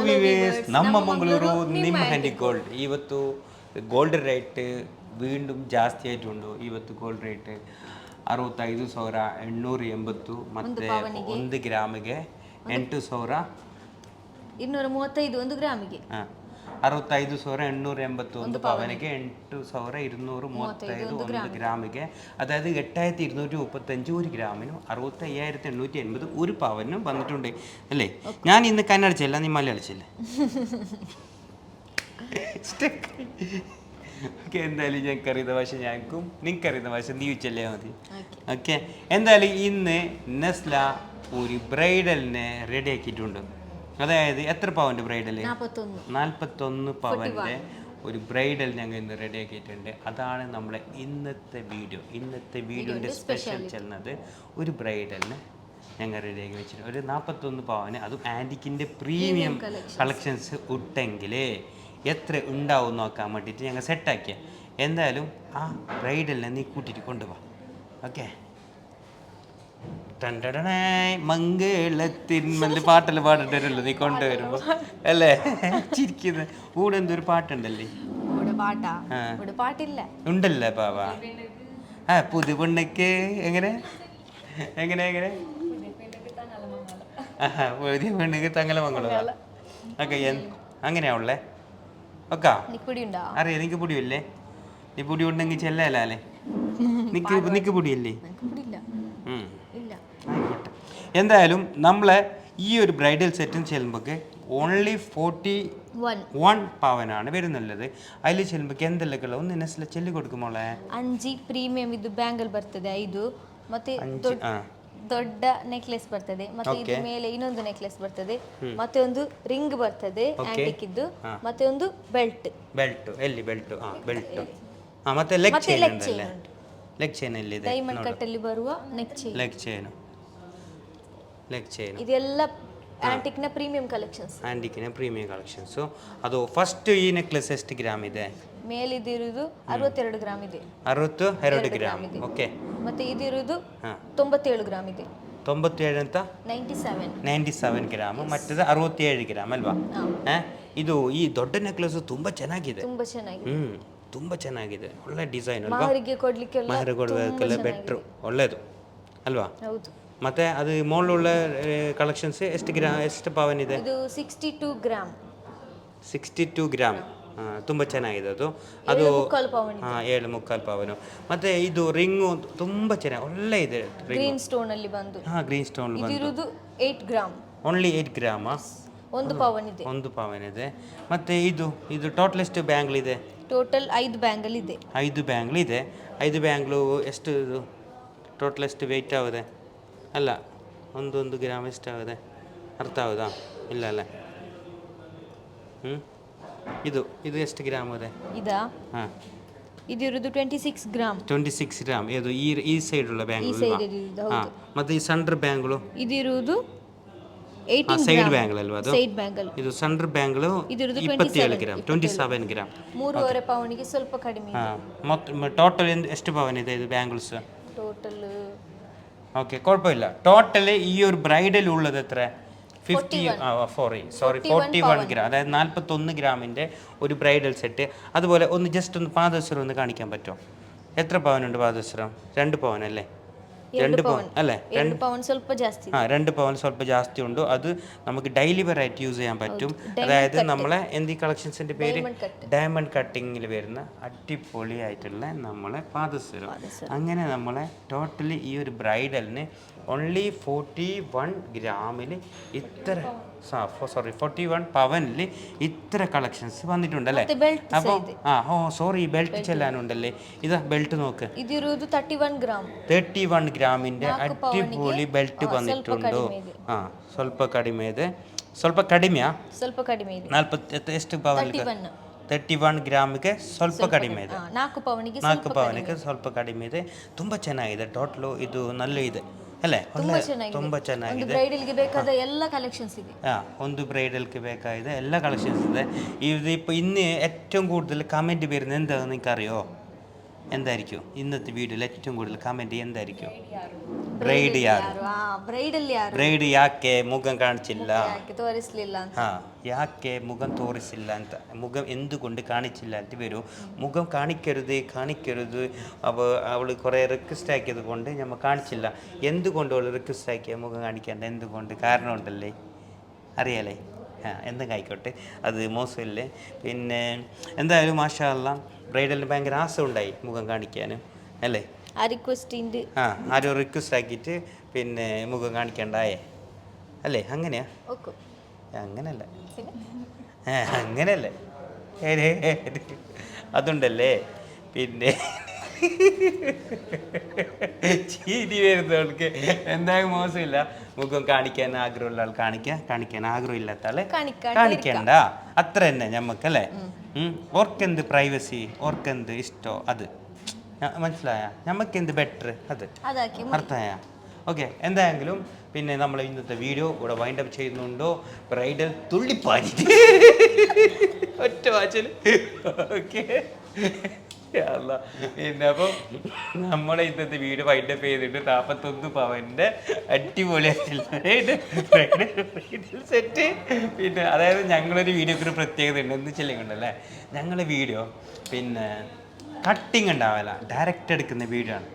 ವಿವೇಸ್ ನಮ್ಮ ಮಂಗಳೂರು ನಿಮ್ಮ handy gold ಇವತ್ತು ಗೋಲ್ಡ್ ರೇಟ್ വീണ്ടും ಜಾಸ್ತಿ ಆಯಿತುಂಟು ಇವತ್ತು ಗೋಲ್ಡ್ ರೇಟ್ 65,880 ಮತ್ತೆ 1 ಗ್ರಾಮಿಗೆ 8,235 1 ಗ್ರಾಮಿಗೆ 65,880 ಒಂದು ಪವನಿಗೆ 8,235 1 ಗ್ರಾಮಿಗೆ അതായത് 8,235 ഒരു ഗ്രാമിനും 65,880 ഒരു പവനും വന്നിട്ടുണ്ട് അല്ലേ ഞാൻ ഇന്ന് കന്നഡ നീ മലയാളിച്ചില്ല ഓക്കെ എന്തായാലും ഞങ്ങൾക്ക് അറിയുന്ന ഭാഷ ഞങ്ങൾക്കും നിങ്ങൾക്ക് അറിയുന്ന ഭാഷ നീ വെച്ചല്ലേ മതി ഓക്കെ എന്തായാലും ഇന്ന് നെസ്ല ഒരു ബ്രൈഡലിനെ റെഡി ആക്കിയിട്ടുണ്ട് അതായത് എത്ര പവൻ്റെ ബ്രൈഡൽ 41 പവൻ്റെ ഒരു ബ്രൈഡൽ ഞങ്ങൾ ഇന്ന് റെഡി ആക്കിയിട്ടുണ്ട് അതാണ് നമ്മളെ ഇന്നത്തെ വീഡിയോൻ്റെ സ്പെഷ്യൽ ചെല്ലുന്നത് ഒരു ബ്രൈഡലിന് ഞങ്ങൾ റെഡിയാക്കി വെച്ചിട്ടുണ്ട് ഒരു 41 പവന് അതും ആൻറ്റിക്കിൻ്റെ പ്രീമിയം കളക്ഷൻസ് ഇട്ടെങ്കിൽ എത്ര ഉണ്ടാവും നോക്കാൻ വേണ്ടിയിട്ട് ഞങ്ങൾ സെറ്റാക്കിയ എന്തായാലും ആ ബ്രൈഡലിനെ നീ കൂട്ടിയിട്ട് കൊണ്ടുപോവാ ഓക്കെ മംഗളത്തിന്മല്ല പാട്ടെല്ലാം പാടിട്ടല്ലോ നീ കൊണ്ടുവരുമ്പോ അല്ലേ ചിരിക്കുന്നത് കൂടെ എന്തൊരു പാട്ടുണ്ടല്ലേ ഉണ്ടല്ലേ പാവ ആ പുതു പെണ്ണക്ക് എങ്ങനെ എങ്ങനെ എങ്ങനെ പുതിയ പെണ്ണക്ക് തങ്ങല മംഗള ഓക്കെ അങ്ങനെയാവുള്ളേ ഒക്കെ അറിയാം നിനക്ക് പൊടിയല്ലേ നീ പൊടി ഉണ്ടെങ്കിൽ ചെല്ലല്ലേ നിക്ക് പൊടിയല്ലേ എന്തായാലും നമ്മളെ ഈ ഒരു ബ്രൈഡൽ സെറ്റിന് ചെല്ലുമ്പോൾ ഓൺലി 41 പവനാണ് വരുന്നുള്ളത് അതിൽ ചെല്ലുമ്പോൾ എന്തെല്ലാം ഒന്ന് നെസ്ല ചെല്ലി കൊടുക്കുമോളെ 5 ಪ್ರೀಮಿಯಂ ಇದು ಬ್ಯಾಂಗಲ್ ಬರ್ತದೆ 5 ಮತ್ತೆ ದೊಡ್ಡ ನೆಕ್ಲೆಸ್ ಬರ್ತದೆ ಮತ್ತೆ ಇದ್ರ ಮೇಲೆ ಇನ್ನೊಂದು ನೆಕ್ಲೆಸ್ ಬರ್ತದೆ ಮತ್ತೆ ಒಂದು ರಿಂಗ್ ಬರ್ತದೆ ಆಂಟಿಕ್ ಇದ್ದು ಮತ್ತೆ ಒಂದು ಬೆಲ್ಟ್ ಎಲ್ಲಿ ಬೆಲ್ಟ್ ಮತ್ತೆ ಲೆಗ್ ಚೈನ್ ಎಲ್ಲಿದೆ ಡೈಮಂಡ್ ಕಟ್ ಅಲ್ಲಿ ಬರುವ ಲೆಗ್ ಚೈನ್ ಇದೆಲ್ಲ ಆಂಟಿಕ್ ನ ಪ್ರೀಮಿಯಂ ಕಲೆಕ್ಷನ್ಸ್ ಅದು ಫಸ್ಟ್ ಈ ನೆಕ್ಲೆಸ್ ಎಷ್ಟು ಗ್ರಾಮ್ ಇದೆ ಮೇಲಿದಿರುವುದು 62 ಗ್ರಾಮ್ ಇದೆ 62 ಗ್ರಾಮ್ ಓಕೆ ಮತ್ತೆ ಇದಿರುವುದು 97 ಗ್ರಾಮ್ ಇದೆ 97 ಅಂತ 97 ಗ್ರಾಮ್ ಮತ್ತದು 67 ಗ್ರಾಮ್ ಅಲ್ವಾ ಇದು ಈ ದೊಡ್ಡ ನೆಕ್ಲೆಸ್ ತುಂಬಾ ಚೆನ್ನಾಗಿದೆ ತುಂಬಾ ಚೆನ್ನಾಗಿದೆ ಒಳ್ಳೆ ಡಿಸೈನ್ ಅಲ್ವಾ ಮಹರಿಗೆ ಕೊಡ್ಲಿಕ್ಕೆಲ್ಲ ಬೆಟ್ರು ಒಳ್ಳೇದು ಅಲ್ವಾ ಹೌದು ಮತ್ತೆ ಅದು ಮೋಳುള്ള ಕಲೆಕ್ಷನ್ಸ್ ಎಷ್ಟು ಪವನ್ ಇದೆ ಇದು 62 ಗ್ರಾಮ್ ತುಂಬ ಚೆನ್ನಾಗಿದೆ ಅದು 7.25 ಪವನು ಮತ್ತೆ ಇದು ರಿಂಗು ತುಂಬಾ ಚೆನ್ನಾಗಿ ಒಳ್ಳೆ ಇದೆ ಗ್ರೀನ್ ಸ್ಟೋನ್ ಅಲ್ಲಿ ಬಂದು ಗ್ರೀನ್ ಸ್ಟೋನ್ ಇದಿರುವುದು 8 ಗ್ರಾಮ್ ಓನ್ಲಿ 8 ಗ್ರಾಮ್ 1 ಪವನ್ ಇದೆ ಮತ್ತೆ ಇದು ಟೋಟಲ್ ಎಷ್ಟು ಬ್ಯಾಂಗಲ್ ಇದೆ ಟೋಟಲ್ 5 ಬ್ಯಾಂಗಲ್ ಇದೆ 5 ಬ್ಯಾಂಗ್ಲು ಎಷ್ಟು ಇದು ಟೋಟಲ್ ಎಷ್ಟು ವೆಯ್ಟ್ ಆಗಿದೆ ಅಲ್ಲ ಒಂದು ಗ್ರಾಮ್ ಎಷ್ಟಾಗಿದೆ ಅರ್ಥ ಆಗುದಾ ಇಲ್ಲ ಅಲ್ಲ ಇದು ಎಷ್ಟು ಗ್ರಾಮ್ ಇದೆ ಇದಿರುವುದು 26 ಗ್ರಾಮ್ ಇದು ಈ ಸೈಡ್ ಉಳ್ಳ ಬ್ಯಾಂಗ್ಳು ಮತ್ತೆ ಈ ಸಣ್ಣ ಬ್ಯಾಂಗ್ಳು ಇದಿರುವುದು 18 ಸೈಡ್ ಬ್ಯಾಂಗಲ್ ಅಲ್ವಾ ಅದು ಇದು ಸಣ್ಣ ಬ್ಯಾಂಗ್ಳು 27 ಗ್ರಾಮ್ 27 ಗ್ರಾಮ್ 3.5 ಪೌಂಡಿಗೆ ಸ್ವಲ್ಪ ಕಡಿಮೆ ಮತ್ತೆ ಟೋಟಲ್ ಎಷ್ಟು ಪವನ್ ಇದೆ ಇದು ಬ್ಯಾಂಗಲ್ಸ್ ಟೋಟಲ್ ഓക്കെ കുഴപ്പമില്ല ടോട്ടൽ ഈ ഒരു ബ്രൈഡൽ ഉള്ളത് എത്ര 41 ഗ്രാം അതായത് 41 ഗ്രാമിൻ്റെ ഒരു ബ്രൈഡൽ സെറ്റ് അതുപോലെ ഒന്ന് ജസ്റ്റ് ഒന്ന് പാദസരം ഒന്ന് കാണിക്കാൻ പറ്റുമോ എത്ര പവനുണ്ട് പാദസരം 2 പവൻ അല്ലേ 2 പവൻ അല്ലേ 2 പവൻ ಸ್ವಲ್ಪ ಜಾಸ್ತಿ 2 പവൻ ಸ್ವಲ್ಪ ಜಾಸ್ತಿ ഉണ്ട് അത് നമുക്ക് ഡെയിലി വെറൈറ്റി യൂസ് ചെയ്യാൻ പറ്റും അതായത് നമ്മളെ എന്തി കളക്ഷൻസിന്റെ പേര് ഡയമണ്ട് കട്ടിങ്ങിൽ വരുന്ന അടിപൊളിയായിട്ടുള്ള നമ്മളെ പാദസരം അങ്ങനെ നമ്മളെ ടോട്ടലി ഈ ഒരു ബ്രൈഡലിന് ഓൺലി 41 ഗ്രാമിൽ ഇത്ര 41 പവനിൽ ഇത്ര കളക്ഷൻസ് വന്നിട്ടുണ്ടല്ലേ അപ്പോൾ സോറി ബെൽറ്റ് ചെല്ലാനുണ്ടല്ലേ ഇതാ ബെൽറ്റ് നോക്ക് ഇതിരുವುದು 31 ഗ്രാമിൻ്റെ അടിപൊളി ബെൽറ്റ് വന്നിട്ടുണ്ടോ ಸ್ವಲ್ಪ ಕಡಿಮೆ ಇದೆ ಎಷ್ಟು ಪವನ್ಗೆ 31 ಗ್ರಾಮಿಗೆ ಸ್ವಲ್ಪ ಕಡಿಮೆ ಇದೆ 4 ಪವನಿಗೆ ಸ್ವಲ್ಪ ಕಡಿಮೆ ಇದೆ ತುಂಬ ಚೆನ್ನಾಗಿದೆ ಟೋಟಲು ಇದು നല്ല ಇದೆ ಅല്ലേ ತುಂಬ ಚೆನ್ನಾಗಿದೆ ಬ್ರೈಡಲ್ಗೆ ಬೇಕಾದ ಎಲ್ಲ ಕಲೆಕ್ಷನ್ಸ್ ಇದೆ ಒಂದು ಬ್ರೈಡಲ್ಗೆ ಬೇಕಾದ ಎಲ್ಲ ಕಲೆಕ್ಷನ್ಸ್ ಇದೆ ഇതിപ്പോൾ ഇന്ന് ഏറ്റവും കൂടുതൽ കമൻറ്റ് വരുന്നത് എന്താണെന്ന് നിനക്കറിയോ എന്തായിരിക്കും ഇന്നത്തെ വീഡിയോയിൽ ഏറ്റവും കൂടുതൽ കമൻറ്റ് എന്തായിരിക്കും? ബ്രൈഡ് ಯಾರು? ಬ್ರೈಡಲ್ ಯಾರು? ಬ್ರೈಡ್ ಯಾಕೆ ಮುಖം ಕಾಣಿಸಿಲ್ಲ? ತೋರಿಸ್ಲಿಲ್ಲ ಅಂತ. ಯಾಕೆ മുഖം ತೋರಿಸಿಲ್ಲ ಅಂತ, മുഖം എന്തുകൊണ്ട് കാണിച്ചില്ല ಅಂತ വരും. മുഖം കാണിക്കരുത് അവൾ കുറേ റിക്വസ്റ്റ് ആക്കിയത് കൊണ്ട് നമ്മൾ കാണിച്ചില്ല. എന്തുകൊണ്ട് അവൾ റിക്വസ്റ്റ് ആക്കിയ മുഖം കാണിക്കേണ്ട എന്തുകൊണ്ട്? കാരണം ഉണ്ടല്ലേ, അറിയാലേ? എന്തെങ്കിലും ആയിക്കോട്ടെ, അത് മോശമല്ലേ. പിന്നെ എന്തായാലും മാഷാ അല്ലാ ബ്രൈഡലിന് ഭയങ്കര ആശ ഉണ്ടായി മുഖം കാണിക്കാനും അല്ലേ? ആരോ റിക്വസ്റ്റ് ആക്കിയിട്ട് പിന്നെ മുഖം കാണിക്കണ്ടായേ അല്ലേ? അങ്ങനെയാ? അങ്ങനല്ല, അങ്ങനെയല്ലേ? അതുണ്ടല്ലേ. പിന്നെ ചീരി വരുന്നവൾക്ക് എന്തായാലും മോശമില്ല. മുഖം കാണിക്കാൻ ആഗ്രഹമുള്ള ആൾ കാണിക്കാൻ ആഗ്രഹമില്ലാത്ത ആള് കാണിക്കണ്ട. അത്ര തന്നെ ഞമ്മക്കല്ലേ. ഓർക്കെന്ത് പ്രൈവസി, ഓർക്കെന്ത് ഇഷ്ടോ അത് മനസ്സിലായ? നമുക്കെന്ത് ബെറ്റർ അത് അർത്ഥമായ? ഓക്കെ. എന്തായെങ്കിലും പിന്നെ നമ്മൾ ഇന്നത്തെ വീഡിയോ ഇവിടെ വൈൻഡപ്പ് ചെയ്യുന്നുണ്ടോ? ബ്രൈഡൽ തുള്ളിപ്പാഞ്ഞിട്ട് ഒറ്റ വാച്ചിൽ. ഓക്കെ. പിന്നെ അപ്പോൾ നമ്മളെ ഇന്നത്തെ വീഡിയോ വൈൻഡപ്പ് ചെയ്തിട്ട് 41 പവൻ്റെ അടിപൊളിയായിട്ടുള്ള സെറ്റ്. പിന്നെ അതായത് ഞങ്ങളൊരു വീഡിയോക്ക് ഒരു പ്രത്യേകത ഉണ്ട്. എന്ന് ചെല്ലുന്നുണ്ടല്ലേ, ഞങ്ങളുടെ വീഡിയോ പിന്നെ കട്ടിങ് ഉണ്ടാവില്ല, ഡയറക്റ്റ് എടുക്കുന്ന വീഡിയോ ആണ്.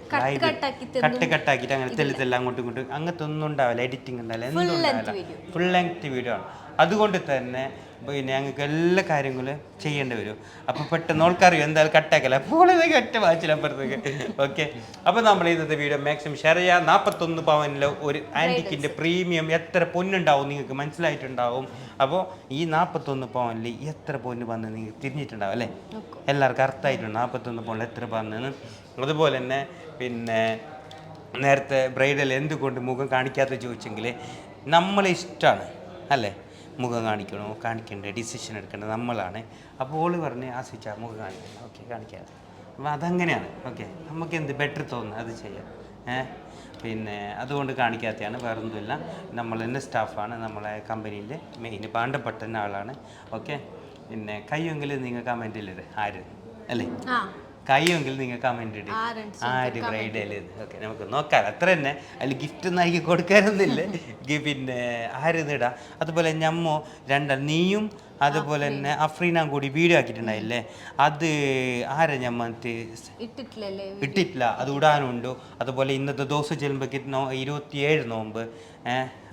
കട്ടാക്കിയിട്ട് അങ്ങനെ തെല്ലാം അങ്ങോട്ടും ഇങ്ങോട്ടും അങ്ങനത്തെ ഒന്നും ഉണ്ടാവില്ല, എഡിറ്റിംഗ് ഉണ്ടാവില്ല, എന്തും ഉണ്ടാവില്ല. ഫുൾ ലെങ്ത് വീഡിയോ ആണ്. അതുകൊണ്ട് തന്നെ പിന്നെ ഞങ്ങൾക്ക് എല്ലാ കാര്യങ്ങളും ചെയ്യേണ്ടി വരും. അപ്പോൾ പെട്ടെന്ന് ഓൾക്കറിയും എന്തായാലും കട്ടാക്കല അപ്പോൾ ഒറ്റ വാച്ചിലപ്പുറത്തേക്ക്. ഓക്കെ. അപ്പോൾ നമ്മൾ ഇന്നത്തെ വീഡിയോ മാക്സിമം ഷെയർ ചെയ്യാം. 41 പവനിലെ ഒരു ആൻറ്റിക്കിൻ്റെ പ്രീമിയം എത്ര പൊന്നുണ്ടാവും നിങ്ങൾക്ക് മനസ്സിലായിട്ടുണ്ടാവും. അപ്പോൾ ഈ 41 പവനിൽ എത്ര പൊന്ന് വന്ന് നിങ്ങൾക്ക് തിരിഞ്ഞിട്ടുണ്ടാവും അല്ലേ? എല്ലാവർക്കും അർത്ഥമായിട്ടുണ്ട് 41 പവനിൽ എത്ര വന്നെന്ന്. അതുപോലെ തന്നെ പിന്നെ നേരത്തെ ബ്രൈഡൽ എന്തുകൊണ്ട് മുഖം കാണിക്കാത്ത ചോദിച്ചെങ്കിൽ നമ്മളെ ഇഷ്ടമാണ് അല്ലേ? മുഖം കാണിക്കേണ്ട ഡിസിഷൻ എടുക്കേണ്ടത് നമ്മളാണ്. അപ്പോൾ ഓള് പറഞ്ഞ് ആശിച്ചാൽ മുഖം കാണിക്കണം. ഓക്കെ, കാണിക്കാതെ. അപ്പോൾ അതങ്ങനെയാണ്. ഓക്കെ, നമുക്ക് എന്ത് ബെറ്റർ തോന്നുന്നത് അത് ചെയ്യാം. പിന്നെ അതുകൊണ്ട് കാണിക്കാത്തതാണ്, വേറൊന്നുമില്ല. നമ്മൾ തന്നെ സ്റ്റാഫാണ്, നമ്മളെ കമ്പനിയിൽ മെയിൻ പാണ്ടപ്പെട്ട ആളാണ്. ഓക്കെ. പിന്നെ കയ്യെങ്കിലും നിങ്ങൾ കമൻറ്റിലിട് ആര് അല്ലേ? കയ്യെങ്കിൽ നിങ്ങൾ കമൻറ്റ് ഇട് ആര് ബ്രൈഡൽ. ഓക്കെ, നമുക്ക് നോക്കാം. അത്ര തന്നെ. അതിൽ ഗിഫ്റ്റ് ഒന്നും ആക്കി കൊടുക്കാനൊന്നുമില്ല. പിന്നെ ആരെന്നിടാം. അതുപോലെ ഞമ്മോ രണ്ടാൾ നീയും അതുപോലെ തന്നെ അഫ്രീനാൻ കൂടി വീഡിയോ ആക്കിയിട്ടുണ്ടായില്ലേ, അത് ആരെ ഞമ്മത്ത് ഇട്ടിട്ടില്ല, അത് ഇടാനുണ്ടോ. അതുപോലെ ഇന്നത്തെ ദിവസം ചെല്ലുമ്പോഴേക്ക് 27 നോമ്പ്.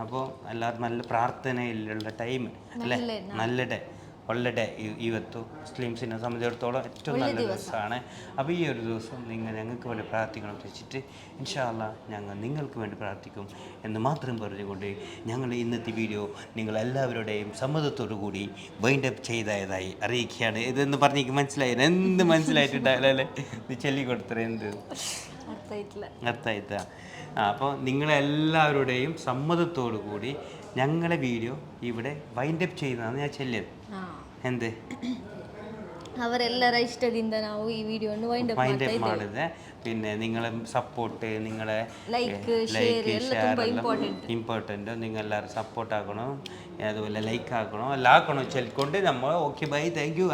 അപ്പോൾ എല്ലാവരും നല്ല പ്രാർത്ഥനയിലുള്ള ടൈം അല്ലേ? നല്ല ഡേ, ಒಳ್ಳೆ ಡೇ ಇವತ್ತು ಮುಸ್ಲಿಮ್ಸಿനെ സംബന്ധിച്ചിടത്തോളം ഏറ്റവും നല്ല ദിവസമാണ്. അപ്പോൾ ഈ ഒരു ദിവസം നിങ്ങൾ ഞങ്ങൾക്ക് വേണ്ടി പ്രാർത്ഥിക്കണം വെച്ചിട്ട് ഇൻഷാ അല്ലാ ഞങ്ങൾ നിങ്ങൾക്ക് വേണ്ടി പ്രാർത്ഥിക്കും എന്ന് മാത്രം പറഞ്ഞുകൊണ്ട് ഞങ്ങൾ ഇന്നത്തെ വീഡിയോ നിങ്ങളെല്ലാവരുടെയും സമ്മതത്തോടു കൂടി വൈൻഡപ്പ് ചെയ്തതായി അറിയിക്കുകയാണ്. ഇതെന്ന് പറഞ്ഞേക്ക് മനസ്സിലായി? എന്ത് മനസ്സിലായിട്ടുണ്ടാവില്ലേ? ഇത് ചൊല്ലിക്കൊടുത്തത് എന്ത് അർത്ഥമായിട്ടാ? അപ്പോൾ നിങ്ങളെല്ലാവരുടെയും സമ്മതത്തോടു കൂടി ഞങ്ങളെ വീഡിയോ ഇവിടെ വൈൻഡപ്പ് ചെയ്യുന്നതാണ് ഞാൻ ചെല്ലിയത്. എന്ത് ಅವರೆಲ್ಲರ ಇಷ್ಟದಿಂದ ನಾವು ಈ ವಿಡಿಯೋವನ್ನು ವೈಂಡಪ್ ಮಾಡಿದೆ. പിന്നെ നിങ്ങളെ സപ്പോർട്ട്, നിങ്ങളെ ലൈക്ക് ഷെയർ ഇമ്പോർട്ടൻറ്റ്. നിങ്ങളെല്ലാവരും സപ്പോർട്ട് ആക്കണം, അതുപോലെ ലൈക്ക് ആക്കണം, എല്ലാം ആക്കണം. ചെല്ലിക്കൊണ്ട് നമ്മൾ ഓക്കെ ബൈ, താങ്ക് യു.